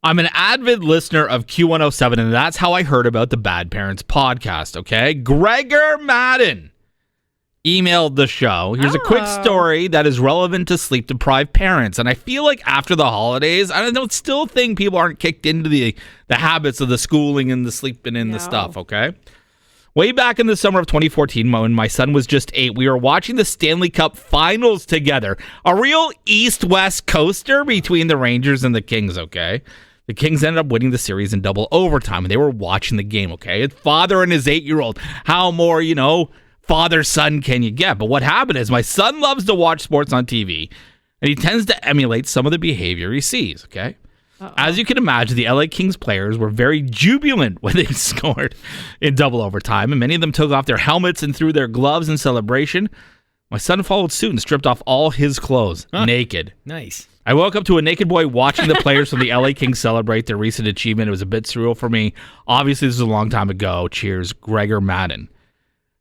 I'm an avid listener of Q107, and that's how I heard about the Bad Parents podcast, okay? Gregor Madden emailed the show. Here's a quick story that is relevant to sleep-deprived parents. And I feel like after the holidays, I don't still think people aren't kicked into the habits of the schooling and the sleeping and the stuff, okay? Way back in the summer of 2014, when my son was just 8, we were watching the Stanley Cup Finals together. A real East-West coaster between the Rangers and the Kings, okay? The Kings ended up winning the series in double overtime, and they were watching the game, okay? His father and his 8-year-old. How more, father-son can you get? But what happened is my son loves to watch sports on TV, and he tends to emulate some of the behavior he sees, okay? As you can imagine, the LA Kings players were very jubilant when they scored in double overtime, and many of them took off their helmets and threw their gloves in celebration. My son followed suit and stripped off all his clothes, naked. Nice. I woke up to a naked boy watching the players from the LA Kings celebrate their recent achievement. It was a bit surreal for me. Obviously, this was a long time ago. Cheers, Gregor Madden.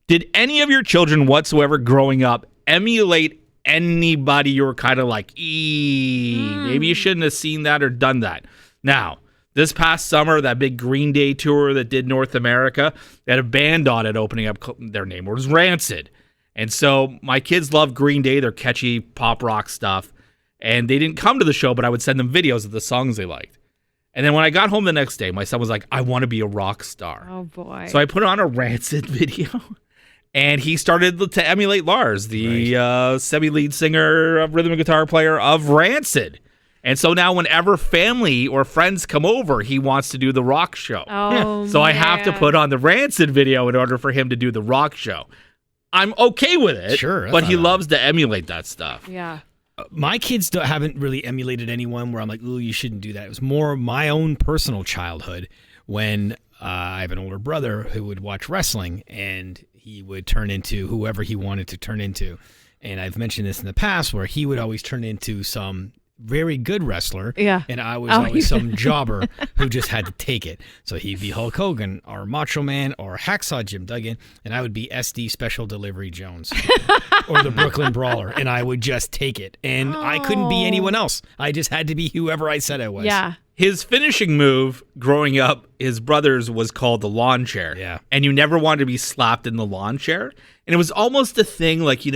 Did any of your children whatsoever growing up emulate anybody you were kind of like, maybe you shouldn't have seen that or done that? Now, this past summer, that big Green Day tour that did North America, they had a band on it opening up. Their name was Rancid. And so my kids love Green Day, their catchy pop rock stuff. And they didn't come to the show, but I would send them videos of the songs they liked. And then when I got home the next day, my son was like, I want to be a rock star. Oh, boy. So I put on a Rancid video, and he started to emulate Lars, the semi-lead singer, rhythm and guitar player of Rancid. And so now whenever family or friends come over, he wants to do the rock show. Oh, so I have to put on the Rancid video in order for him to do the rock show. I'm okay with it, but he loves to emulate that stuff. Yeah. My kids haven't really emulated anyone where I'm like, ooh, you shouldn't do that. It was more my own personal childhood when I have an older brother who would watch wrestling and he would turn into whoever he wanted to turn into. And I've mentioned this in the past where he would always turn into some very good wrestler. Yeah. And I was always some jobber who just had to take it. So he'd be Hulk Hogan or Macho Man or Hacksaw Jim Duggan, and I would be SD Special Delivery Jones or the Brooklyn Brawler, and I would just take it. And I couldn't be anyone else. I just had to be whoever I said I was. Yeah. His finishing move growing up, his brother's was called the lawn chair. Yeah. And you never wanted to be slapped in the lawn chair. And it was almost a thing like,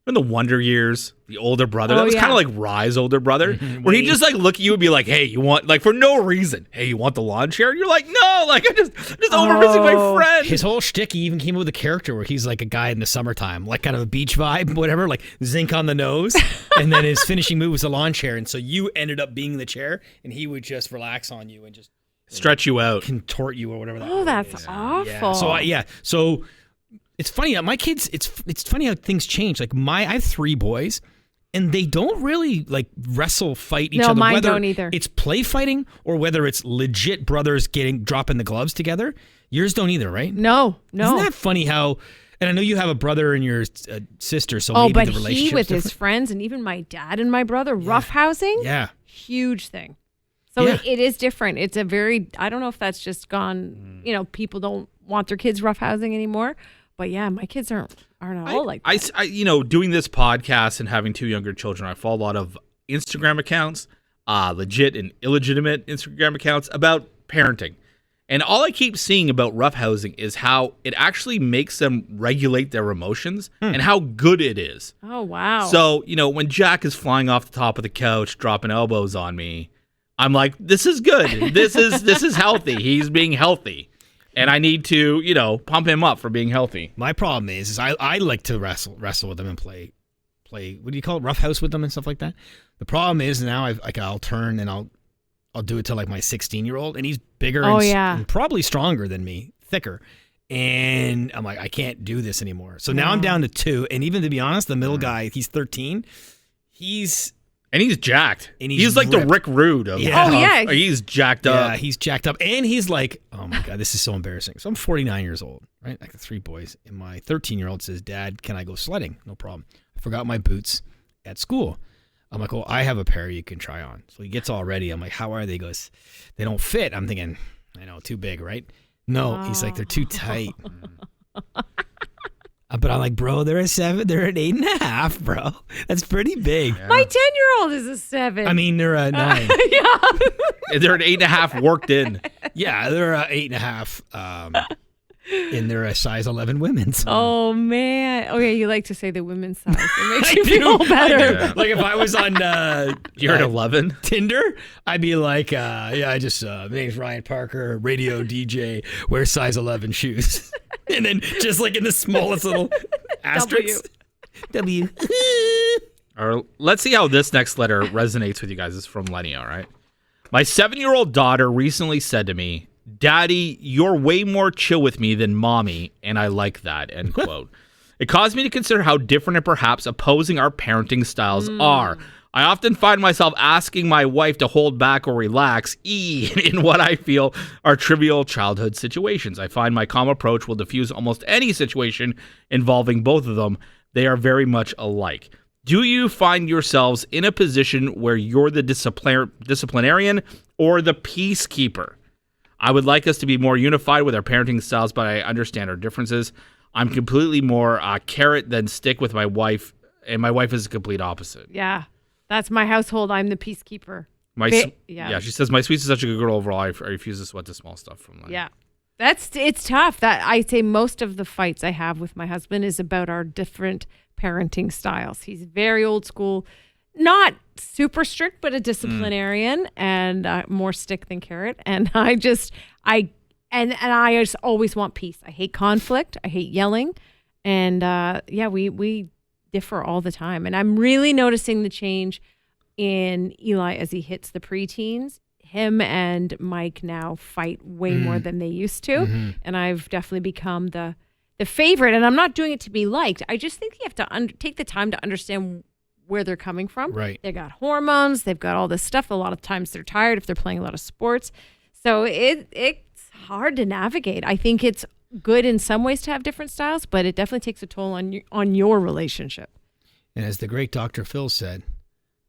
in the Wonder Years, the older brother, that was kind of like Rye's older brother, where he'd just like look at you and be like, hey, you want, like for no reason, hey, you want the lawn chair? And you're like, no, like I'm just over visiting my friend. His whole shtick, he even came up with a character where he's like a guy in the summertime, like kind of a beach vibe, whatever, like zinc on the nose. And then his finishing move was a lawn chair. And so you ended up being the chair and he would just relax on you and just stretch you out, contort you or whatever that that's is. awful. Yeah. So it's funny. My kids, it's funny how things change. Like I have 3 boys, and they don't really like wrestle fight each other. No, mine whether don't either. It's play fighting or whether it's legit brothers dropping the gloves together. Yours don't either, right? No. Isn't that funny how? And I know you have a brother and your sister, so maybe but the relationship. he with his friends and even my dad and my brother, roughhousing. Yeah. Huge thing. So it is different. It's a very. I don't know if that's just gone. People don't want their kids roughhousing anymore. But yeah, my kids aren't all like that. I doing this podcast and having 2 younger children, I follow a lot of Instagram accounts, legit and illegitimate Instagram accounts about parenting. And all I keep seeing about roughhousing is how it actually makes them regulate their emotions and how good it is. Oh, wow. So, when Jack is flying off the top of the couch, dropping elbows on me, I'm like, this is good. This is healthy. He's being healthy. And I need to, pump him up for being healthy. My problem is I like to wrestle with them and play. What do you call it? Roughhouse with them and stuff like that. The problem is now I'll turn and I'll do it to like my 16-year-old, and he's bigger and probably stronger than me, thicker. And I'm like, I can't do this anymore. So now I'm down to 2. And even to be honest, the middle guy, he's 13. He's jacked. And he's like the Rick Rude of he's jacked up. Yeah, he's jacked up. And he's like, oh my God, this is so embarrassing. So I'm 49 years old, right? I got 3 boys. And my 13-year-old says, Dad, can I go sledding? No problem. I forgot my boots at school. I'm like, well, I have a pair you can try on. So he gets all ready. I'm like, how are they? He goes, they don't fit. I'm thinking, I know, too big, right? No, he's like, they're too tight. But I'm like, bro, they're a 7. They're an 8.5, bro. That's pretty big. Yeah. My 10-year-old is a 7. I mean, they're a 9. Yeah. They're an 8.5 worked in. Yeah, they're a 8.5. And they're a size 11 women's. Oh, man. Oh, yeah, you like to say the women's size. It makes you feel better. Yeah. Like if I was on you're at 11 Tinder, I'd be like, I just, my name's Ryan Parker, radio DJ, wear size 11 shoes. And then just like in the smallest little asterisk. W. Or let's see how this next letter resonates with you guys. This is from Lenny, all right? My 7-year-old daughter recently said to me, Daddy, you're way more chill with me than Mommy, and I like that, end quote. It caused me to consider how different and perhaps opposing our parenting styles are. I often find myself asking my wife to hold back or relax in what I feel are trivial childhood situations. I find my calm approach will diffuse almost any situation involving both of them. They are very much alike. Do you find yourselves in a position where you're the disciplinarian or the peacekeeper? I would like us to be more unified with our parenting styles, but I understand our differences. I'm completely more carrot than stick with my wife, and my wife is the complete opposite. Yeah, that's my household. I'm the peacekeeper. Yeah, she says, my sweet is such a good girl overall. I refuse to sweat the small stuff from life. Yeah, it's tough. That I say most of the fights I have with my husband is about our different parenting styles. He's very old school. Not super strict, but a disciplinarian and more stick than carrot. And I just always want peace. I hate conflict. I hate yelling. And we differ all the time. And I'm really noticing the change in Eli as he hits the preteens. Him and Mike now fight way more than they used to. Mm-hmm. And I've definitely become the favorite. And I'm not doing it to be liked. I just think you have to take the time to understand where they're coming from. Right. They got hormones. They've got all this stuff. A lot of times they're tired if they're playing a lot of sports. So it's hard to navigate. I think it's good in some ways to have different styles, but it definitely takes a toll on your relationship. And as the great Dr. Phil said,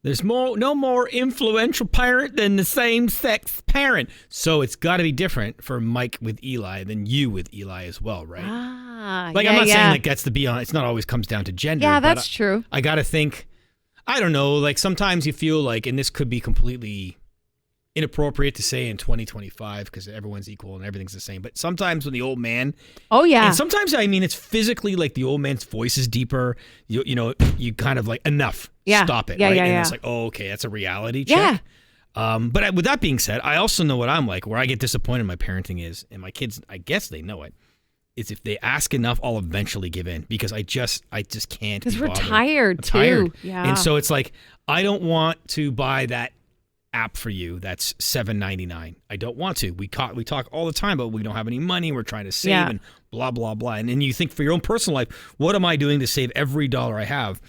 there's no more influential parent than the same sex parent. So it's got to be different for Mike with Eli than you with Eli as well, right? I'm not saying like that's the be on. It's not always comes down to gender. Yeah, that's true. I got to think. I don't know, like sometimes you feel like, and this could be completely inappropriate to say in 2025 because everyone's equal and everything's the same, but sometimes when the old man, and sometimes I mean it's physically like the old man's voice is deeper, you kind of like enough, stop it, right? And it's like, oh, okay, that's a reality check. But with that being said, I also know what I'm like, where I get disappointed in my parenting is, and my kids, I guess they know it, is if they ask enough, I'll eventually give in because I just can't. Because we're tired too. Tired. Yeah. And so it's like, I don't want to buy that app for you that's $7.99. I don't want to. We talk all the time about we don't have any money. We're trying to save and blah, blah, blah. And then you think for your own personal life, what am I doing to save every dollar I have?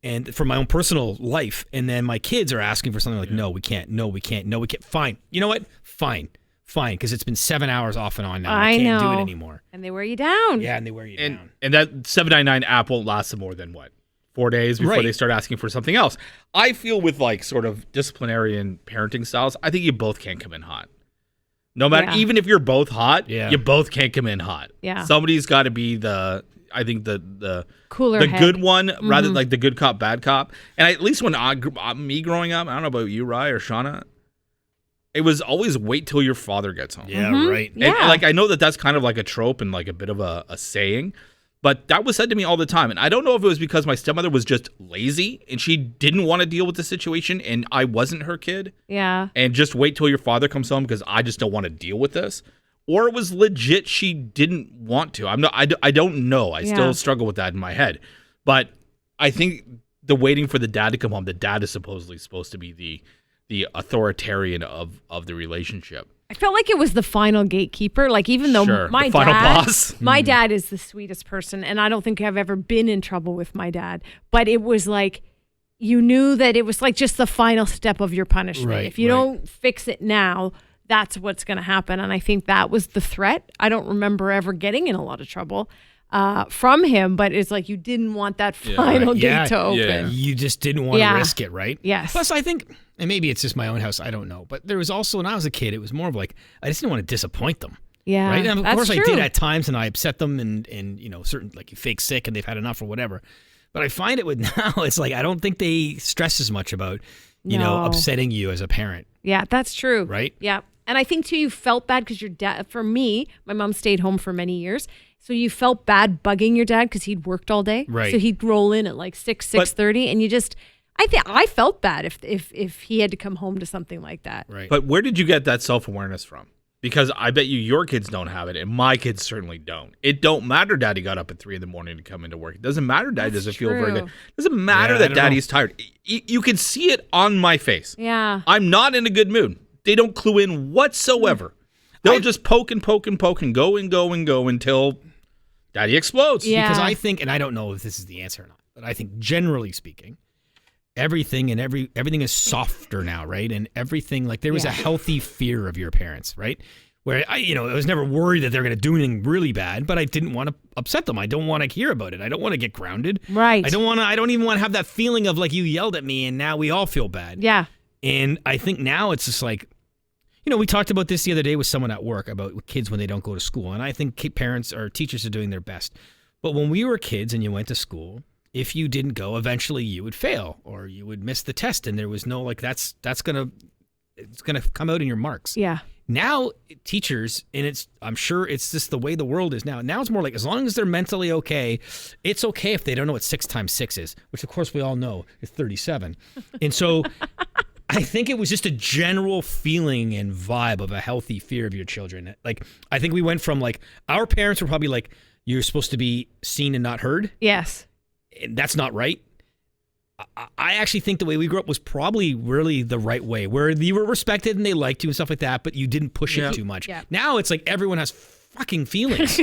And for my own personal life. And then my kids are asking for something like, no, we can't. No, we can't. No, we can't. Fine. You know what? Fine. Because it's been 7 hours off and on now. I can't do it anymore. And they wear you down. Yeah, and they wear you down. And that $7.99 app won't last them more than what? 4 days before they start asking for something else. I feel with like sort of disciplinarian parenting styles, I think you both can't come in hot. No matter, even if you're both hot, you both can't come in hot. Yeah. Somebody's got to be the cooler, the good one, rather like the good cop, bad cop. And at least when me growing up, I don't know about you, Rye or Shauna, it was always wait till your father gets home. Yeah, right. Yeah. And, like I know that's kind of like a trope and like a bit of a saying. But that was said to me all the time. And I don't know if it was because my stepmother was just lazy and she didn't want to deal with the situation and I wasn't her kid. Yeah. And just wait till your father comes home because I just don't want to deal with this. Or it was legit she didn't want to. I don't know. I still struggle with that in my head. But I think the waiting for the dad to come home, the dad is supposedly supposed to be the authoritarian of the relationship. I felt like it was the final gatekeeper. Like even though my final dad, boss. My dad is the sweetest person, and I don't think I've ever been in trouble with my dad. But it was like you knew that it was like just the final step of your punishment. Right, if you don't fix it now, that's what's going to happen. And I think that was the threat. I don't remember ever getting in a lot of trouble from him, but it's like you didn't want that final gate to open. Yeah. You just didn't want to risk it, right? Yes. Plus, I think, and maybe it's just my own house, I don't know, but there was also, when I was a kid, it was more of like, I just didn't want to disappoint them. Yeah, right? And of that's course true. I did at times, and I upset them, and certain like you fake sick and they've had enough or whatever. But I find it with now, it's like I don't think they stress as much about upsetting you as a parent. Yeah, that's true. Right? Yeah. And I think too, you felt bad because your dad, for me, my mom stayed home for many years. So you felt bad bugging your dad because he'd worked all day. Right. So he'd roll in at like 6:30, and you just, I felt bad if he had to come home to something like that. Right. But where did you get that self-awareness from? Because I bet your kids don't have it, and my kids certainly don't. It don't matter Daddy got up at 3 a.m. to come into work. It doesn't matter Daddy doesn't feel very good. It doesn't matter that Daddy's tired. You can see it on my face. Yeah. I'm not in a good mood. They don't clue in whatsoever. They'll just poke and poke and poke and go until Daddy explodes. Yeah. Because I think, and I don't know if this is the answer or not, but I think generally speaking, everything is softer now, right? And everything, like there was a healthy fear of your parents, right? Where I was never worried that they're going to do anything really bad, but I didn't want to upset them. I don't want to hear about it. I don't want to get grounded. Right. I don't even want to have that feeling of like you yelled at me and now we all feel bad. Yeah. And I think now it's just like, we talked about this the other day with someone at work about kids when they don't go to school. And I think parents or teachers are doing their best. But when we were kids and you went to school, if you didn't go, eventually you would fail or you would miss the test. And there was no like, it's going to come out in your marks. Yeah. Now teachers, and I'm sure it's just the way the world is now. Now it's more like as long as they're mentally okay, it's okay if they don't know what 6 times 6 is, which of course we all know is 37. And so I think it was just a general feeling and vibe of a healthy fear of your children. Like, I think we went from like, our parents were probably like, you're supposed to be seen and not heard. Yes. And that's not right. I actually think the way we grew up was probably really the right way, where you were respected and they liked you and stuff like that, but you didn't push it too much. Yeah. Now it's like everyone has fucking feelings.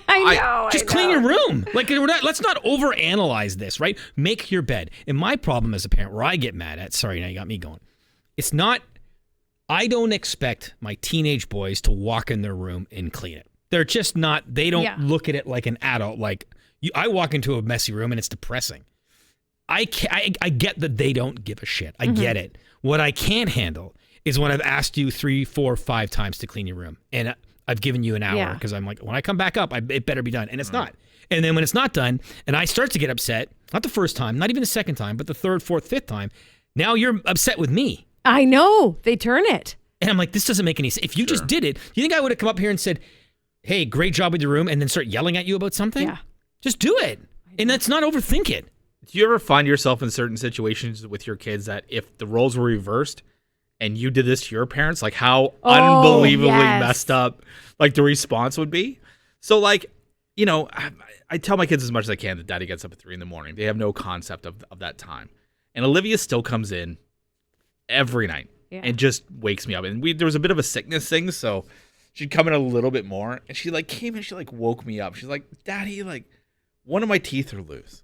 I know. Just clean your room. Like, let's not overanalyze this, right? Make your bed. And my problem as a parent, where I get mad at, sorry, now you got me going. It's not, I don't expect my teenage boys to walk in their room and clean it. They're just not, they don't look at it like an adult. Like, I walk into a messy room and it's depressing. I get that they don't give a shit. I get it. What I can't handle is when I've asked you 3, 4, 5 times to clean your room, and I've given you an hour because I'm like, when I come back up, it better be done, and it's not. And then when it's not done, and I start to get upset, not the first time, not even the second time, but the third, fourth, fifth time, now you're upset with me. I know. They turn it. And I'm like, this doesn't make any sense. If you just did it, you think I would have come up here and said, hey, great job with your room, and then start yelling at you about something? Yeah. Just do it. And let's not overthink it. Do you ever find yourself in certain situations with your kids that if the roles were reversed and you did this to your parents, like how unbelievably messed up like the response would be? So like, I tell my kids as much as I can that Daddy gets up at 3 a.m. They have no concept of that time. And Olivia still comes in every night and just wakes me up. And there was a bit of a sickness thing, so she'd come in a little bit more. And she like came in, she like woke me up. She's like, Daddy, like one of my teeth are loose.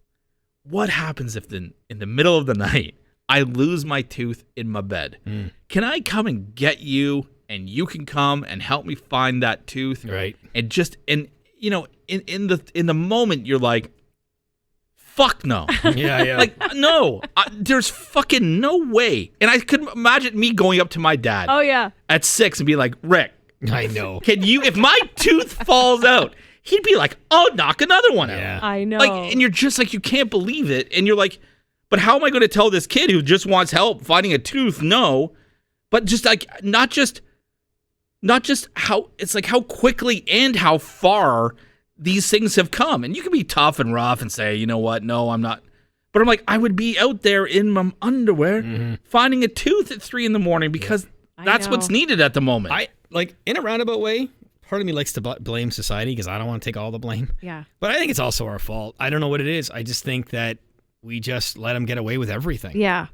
What happens if in the middle of the night I lose my tooth in my bed? Can I come and get you, and you can come and help me find that tooth? Right. And just in the moment you're like, fuck no. Yeah. Like no, there's fucking no way. And I could imagine me going up to my dad. Oh yeah. At 6 and be like, Rick, I know. Can you? If my tooth falls out. He'd be like, I'll knock another one out. I know. Like, and you're just like, you can't believe it. And you're like, but how am I going to tell this kid who just wants help finding a tooth? No. But just like, not just how, it's like how quickly and how far these things have come. And you can be tough and rough and say, you know what? No, I'm not. But I'm like, I would be out there in my underwear finding a tooth at 3 a.m. because that's what's needed at the moment. I like, in a roundabout way, part of me likes to blame society because I don't want to take all the blame. Yeah. But I think it's also our fault. I don't know what it is. I just think that we just let them get away with everything. Yeah.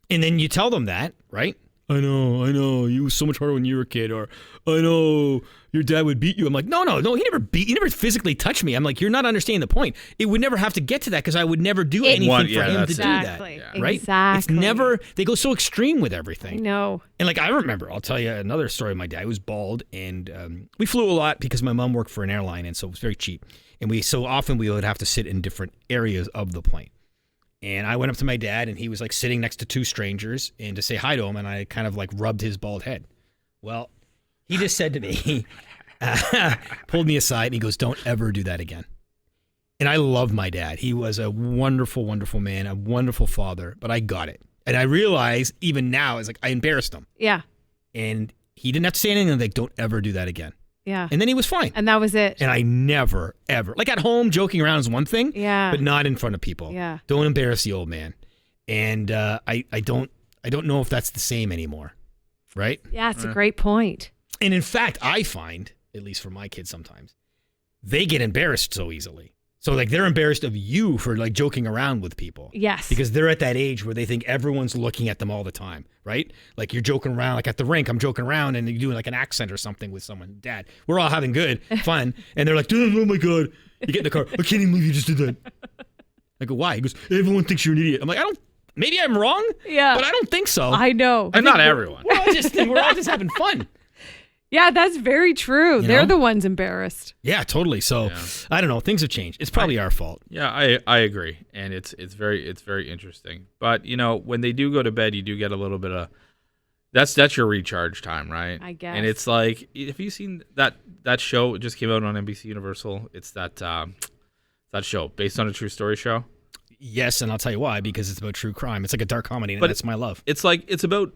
And then you tell them that, right? I know. You was so much harder when you were a kid. Or, I know your dad would beat you. I'm like, no. He never physically touched me. I'm like, you're not understanding the point. It would never have to get to that because I would never do anything for him to do that. Right? Exactly. It's never, they go so extreme with everything. I know. And like, I remember, I'll tell you another story. My dad was bald, and we flew a lot because my mom worked for an airline, and so it was very cheap. And so often we would have to sit in different areas of the plane. And I went up to my dad, and he was like sitting next to 2 strangers, and to say hi to him, and I kind of like rubbed his bald head. Well, he just said to me, pulled me aside and he goes, "Don't ever do that again." And I love my dad. He was a wonderful, wonderful man, a wonderful father, but I got it. And I realize even now, it's like I embarrassed him. Yeah. And he didn't have to say anything like, "Don't ever do that again." Yeah. And then he was fine. And that was it. And I never, ever, like at home, joking around is one thing, Yeah. but not in front of people. Yeah. Don't embarrass the old man. And I don't know if that's the same anymore. Right? Yeah, it's a great point. And in fact, I find, at least for my kids sometimes, they get embarrassed so easily. So like they're embarrassed of you for like joking around with people. Yes. Because they're at that age where they think everyone's looking at them all the time, right? Like you're joking around, like at the rink, I'm joking around and you're doing like an accent or something with someone. Dad, we're all having good fun. And they're like, "Dude, oh my God." You get in the car. "I can't even believe you just did that." I go, "Why?" He goes, "Everyone thinks you're an idiot." I'm like, maybe I'm wrong, Yeah. but I don't think so. I know. And not everyone. We're all just having fun. Yeah, that's very true. You They're know? the ones embarrassed. Yeah, totally. So I don't know. Things have changed. It's probably our fault. Yeah, I agree, and it's very interesting. But when they do go to bed, you do get a little bit of that's your recharge time, right? I guess. And it's like, if you've seen that show, it just came out on NBC Universal. It's that show based on a true story show. Yes, and I'll tell you why, because it's about true crime. It's like a dark comedy, and But that's my love. It's like it's about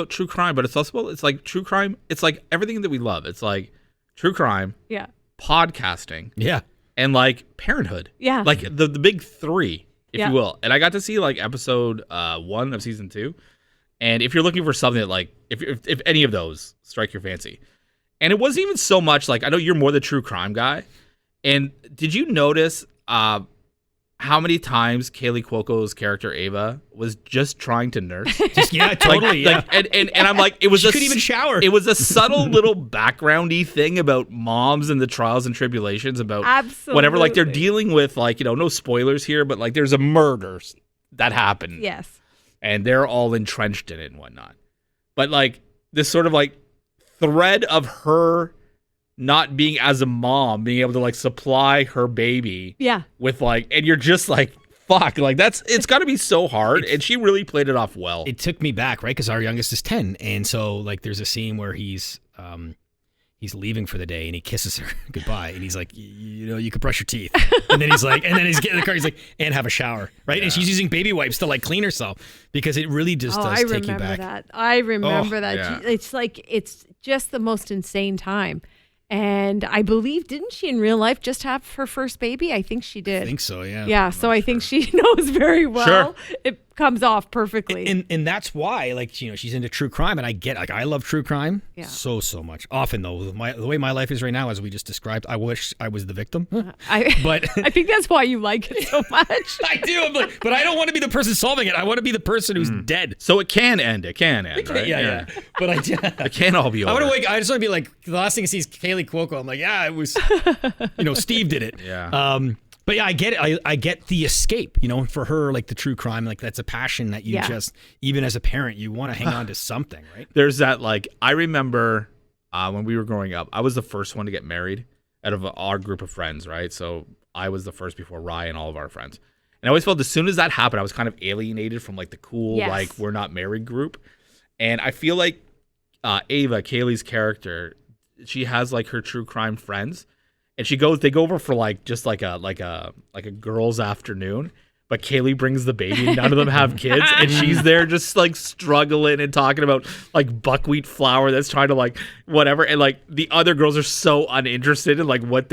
true crime, but it's also it's like true crime. It's like everything that we love. It's like true crime, Yeah. podcasting, Yeah. and like parenthood. Yeah. Like the big three, if Yeah. you will. And I got to see like episode 1 of season 2. And if you're looking for something that like if any of those strike your fancy, and it wasn't even so much like, I know you're more the true crime guy. And did you notice how many times Kaylee Cuoco's character Ava was just trying to nurse? Totally. And I'm like, it was She couldn't even shower. It was a subtle little backgroundy thing about moms and the trials and tribulations about whenever like they're Absolutely. dealing with like, no spoilers here, but like there's a murder that happened. Yes. And they're all entrenched in it and whatnot. But like this sort of like thread of her not being as a mom, being able to like supply her baby Yeah. with like, and you're just like, fuck, like it's got to be so hard. And she really played it off well. It took me back, right? Because our youngest is 10, and so like there's a scene where he's leaving for the day and he kisses her goodbye, and he's like, you could brush your teeth, and then he's getting in the car, he's like, "And have a shower," right? And she's using baby wipes to like clean herself, because it really just does take you back. I remember that. yeah. It's like, it's just the most insane time. And I believe, didn't she in real life just have her first baby? I think she did. I think so, yeah. Yeah, so I think she knows very well. Sure. It comes off perfectly. And that's why, like, she's into true crime, and I get, like, I love true crime so much. Often, though, the way my life is right now, as we just described, I wish I was the victim. But I think that's why you like it so much. I do, but I don't want to be the person solving it. I want to be the person who's dead. So it can end. It can end, right? Yeah. But It can't all be over. I just want to be like, the last thing I see is Kaylee Cuoco. I'm like, yeah, it was, Steve did it. Yeah. But yeah, I get it. I get the escape, for her, like the true crime, like that's a passion that you just, even as a parent, you want to hang on to something, right? There's that, like, I remember when we were growing up, I was the first one to get married out of our group of friends, right? So I was the first before Rye and all of our friends. And I always felt as soon as that happened, I was kind of alienated from like the cool, like, we're not married group. And I feel like Ava, Kaylee's character, she has like her true crime friends. And they go over for like just like a girls' afternoon, but Kaylee brings the baby and none of them have kids, and she's there just like struggling and talking about like buckwheat flour that's trying to like whatever, and like the other girls are so uninterested in like what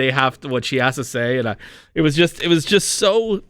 she has to say, and it was just so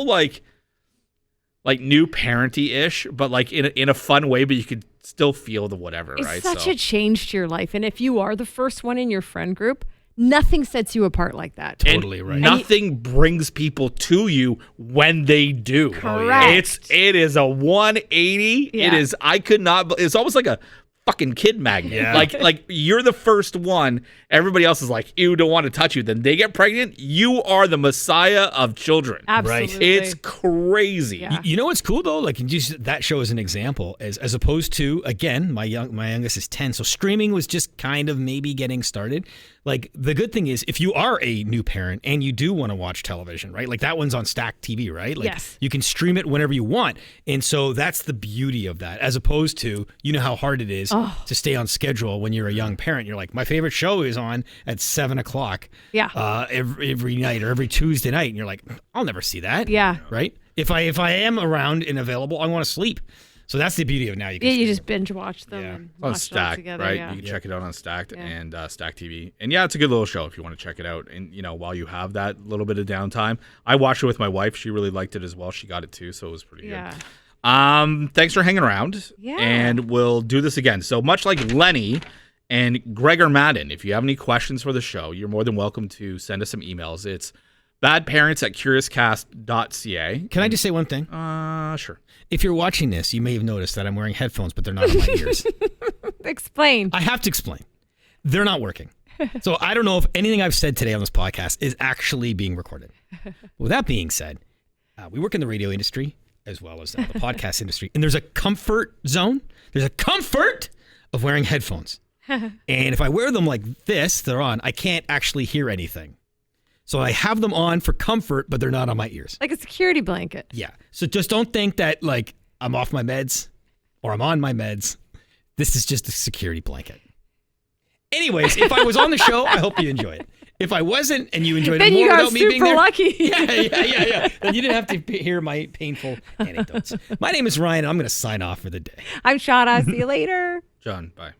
like new parenty-ish, but like in a fun way, but you could still feel the whatever, It's right? such a change to your life, and if you are the first one in your friend group, nothing sets you apart like that. Totally right. Nothing brings people to you when they do. Correct. It is a 180. Yeah. It is. I could not. It's almost like a fucking kid magnet. Yeah. Like you're the first one. Everybody else is like, ew, don't want to touch you. Then they get pregnant. You are the messiah of children. Absolutely. It's crazy. Yeah. You know what's cool though? Like, just that show as an example, as opposed to, again, my youngest is 10, so streaming was just kind of maybe getting started. Like, the good thing is, if you are a new parent and you do want to watch television, right? Like, that one's on Stack TV, right? Like, Yes. you can stream it whenever you want. And so that's the beauty of that, as opposed to, you know how hard it is to stay on schedule when you're a young parent. You're like, my favorite show is on at 7 o'clock every night or every Tuesday night. And you're like, I'll never see that. Yeah. Right? If I am around and available, I want to sleep. So that's the beauty of now. You can You stream just it. binge watch them. Yeah. And On watch it all Stack, together, right? Yeah. You can check it out on Stacked Yeah. and Stack TV. And yeah, it's a good little show if you want to check it out. And, while you have that little bit of downtime, I watched it with my wife. She really liked it as well. She got it too, so it was pretty Yeah. good. Thanks for hanging around. Yeah. And we'll do this again. So much like Lenny and Gregor Madden, if you have any questions for the show, you're more than welcome to send us some emails. It's badparents@curiouscast.ca. Can I just say one thing? Sure. If you're watching this, you may have noticed that I'm wearing headphones, but they're not in my ears. Explain. I have to explain. They're not working. So I don't know if anything I've said today on this podcast is actually being recorded. With that being said, we work in the radio industry as well as the podcast industry, and there's a comfort zone. There's a comfort of wearing headphones. And if I wear them like this, they're on, I can't actually hear anything. So I have them on for comfort, but they're not on my ears. Like a security blanket. Yeah. So just don't think that like I'm off my meds or I'm on my meds. This is just a security blanket. Anyways, if I was on the show, I hope you enjoy it. If I wasn't and you enjoyed it Then more you got without me being super there, lucky. yeah. Then you didn't have to hear my painful anecdotes. My name is Ryan. And I'm going to sign off for the day. I'm Shauna. See you later. John, bye.